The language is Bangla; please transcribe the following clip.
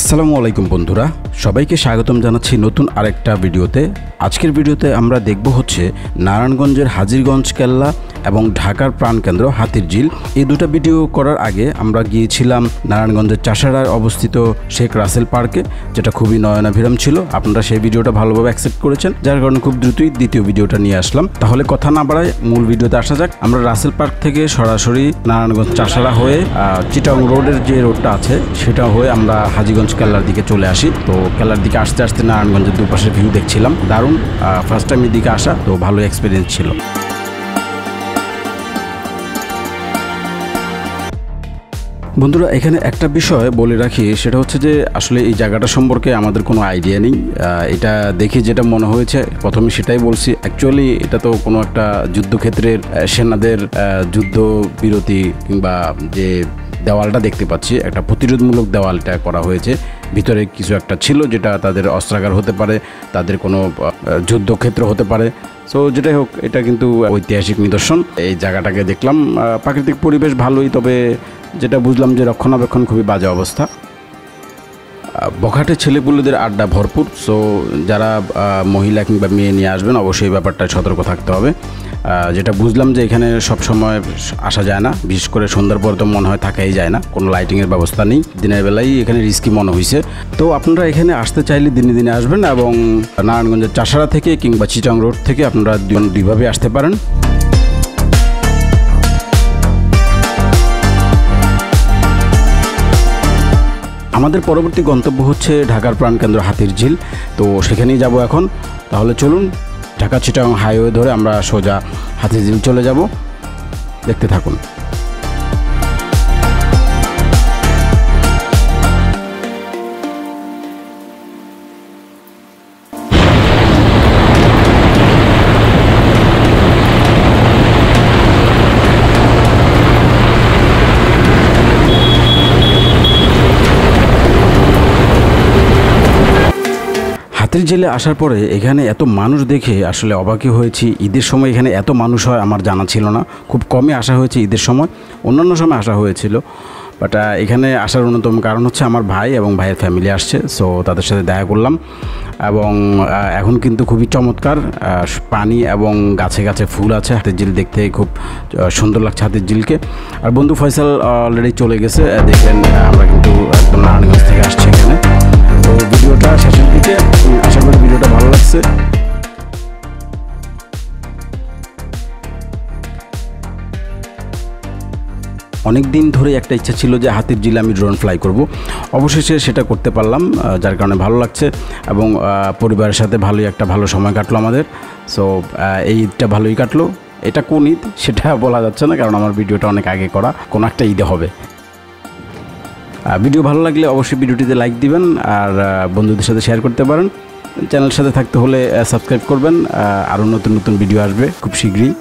আসসালামু আলাইকুম বন্ধুরা, সবাইকে স্বাগতম জানাচ্ছি নতুন আরেকটা ভিডিওতে। আজকের ভিডিওতে আমরা দেখব হচ্ছে নারায়ণগঞ্জের হাজিরগঞ্জ কেল্লা এবং ঢাকার প্রাণকেন্দ্র হাতিরঝিল। এই দুটো ভিডিও করার আগে আমরা গিয়েছিলাম নারায়ণগঞ্জের চাষাড়ায় অবস্থিত শেখ রাসেল পার্কে, যেটা খুবই নয়নাভিরাম ছিল। আপনারা সেই ভিডিওটা ভালোভাবে অ্যাকসেপ্ট করেছেন, যার কারণে খুব দ্রুতই দ্বিতীয় ভিডিওটা নিয়ে আসলাম। তাহলে কথা না বাড়ায় মূল ভিডিওতে আসা যাক। আমরা রাসেল পার্ক থেকে সরাসরি নারায়ণগঞ্জ চাষাড়া হয়ে চিটাগং রোডের যে রোডটা আছে সেটা হয়ে আমরা হাজিগঞ্জ কেল্লার দিকে চলে আসি। তো কেল্লার দিকে আসতে আসতে নারায়ণগঞ্জের দুপাশের ভিউ দেখছিলাম, দারুণ। ফার্স্ট টাইম এদিকে আসা, তো ভালো এক্সপিরিয়েন্স ছিল। বন্ধুরা, এখানে একটা বিষয় বলে রাখি, সেটা হচ্ছে যে আসলে এই জায়গাটা সম্পর্কে আমাদের কোনো আইডিয়া নেই। এটা দেখে যেটা মনে হয়েছে প্রথমে সেটাই বলছি। অ্যাকচুয়ালি এটা তো কোনো একটা যুদ্ধক্ষেত্রের সেনাদের যুদ্ধ বিরতি কিংবা যে দেওয়ালটা দেখতে পাচ্ছি, একটা প্রতিরোধমূলক দেওয়ালটা করা হয়েছে। ভিতরে কিছু একটা ছিল, যেটা তাদের অস্ত্রাগার হতে পারে, তাদের কোনো যুদ্ধক্ষেত্র হতে পারে। সো যেটাই হোক, এটা কিন্তু ঐতিহাসিক নিদর্শন। এই জায়গাটাকে দেখলাম, প্রাকৃতিক পরিবেশ ভালোই, তবে যেটা বুঝলাম যে রক্ষণাবেক্ষণ খুবই বাজে অবস্থা। বখাটে ছেলেপুলেদের আড্ডা ভরপুর। সো যারা মহিলা কিংবা মেয়ে নিয়ে আসবেন, অবশ্যই ব্যাপারটায় সতর্ক থাকতে হবে। যেটা বুঝলাম যে এখানে সব সময় আসা যায় না, বিশেষ করে সন্ধ্যার পর তো মনে হয় থাকাই যায় না, কোনো লাইটিংয়ের ব্যবস্থা নেই। দিনের বেলায় এখানে রিস্কি মনে হয়েছে। তো আপনারা এখানে আসতে চাইলে দিনে দিনে আসবেন, এবং নারায়ণগঞ্জের চাষাড়া থেকে কিংবা চিটাগং রোড থেকে আপনারা দুইভাবে আসতে পারেন। আমাদের পরবর্তী গন্তব্য হচ্ছে ঢাকার প্রাণকেন্দ্র হাতিরঝিল। তো সেখানেই যাব এখন। তাহলে চলুন, ঢাকা চিটাগং হাইওয়ে ধরে আমরা সোজা হাতিরঝিল চলে যাব। দেখতে থাকুন। হাতিরঝিলে আসার পরে এখানে এত মানুষ দেখে আসলে অবাকই হয়েছি। ঈদের সময় এখানে এত মানুষ হয় আমার জানা ছিল না। খুব কমই আসা হয়েছে ঈদের সময়, অন্যান্য সময় আসা হয়েছিল। বাট এখানে আসার অন্যতম কারণ হচ্ছে আমার ভাই এবং ভাইয়ের ফ্যামিলি আসছে। সো তাদের সাথে দেখা করলাম, এবং এখন কিন্তু খুবই চমৎকার পানি এবং গাছে গাছে ফুল আছে। হাতিরঝিল দেখতে খুব সুন্দর লাগছে হাতিরঝিলকে। আর বন্ধু ফয়সাল অলরেডি চলে গেছে। দেখলেন আমরা কিন্তু একদম নারায়ণগঞ্জ থেকে আসছি এখানে। তো ভিডিওটা শেষের দিকে, আশা করি ভিডিওটা ভালো লাগছে। অনেক দিন ধরে একটা ইচ্ছা ছিল যে হাতিরঝিলে আমি ড্রোন ফ্লাই করব। অবশেষে সেটা করতে পারলাম, যার কারণে ভালো লাগছে, এবং পরিবারের সাথে ভালো সময় কাটলো আমাদের। সো এই ঈদটা ভালোই কাটলো। এটা কোন ঈদ সেটা বলা যাচ্ছে না, কারণ আমার ভিডিওটা অনেক আগে করা, কোনো একটা ঈদে হবে। ভিডিও ভালো লাগলে অবশ্যই ভিডিওটিতে লাইক দিবেন, আর বন্ধুদের সাথে শেয়ার করতে পারেন। চ্যানেলের সাথে থাকতে হলে সাবস্ক্রাইব করবেন। আরও নতুন নতুন ভিডিও আসবে খুব শীঘ্রই।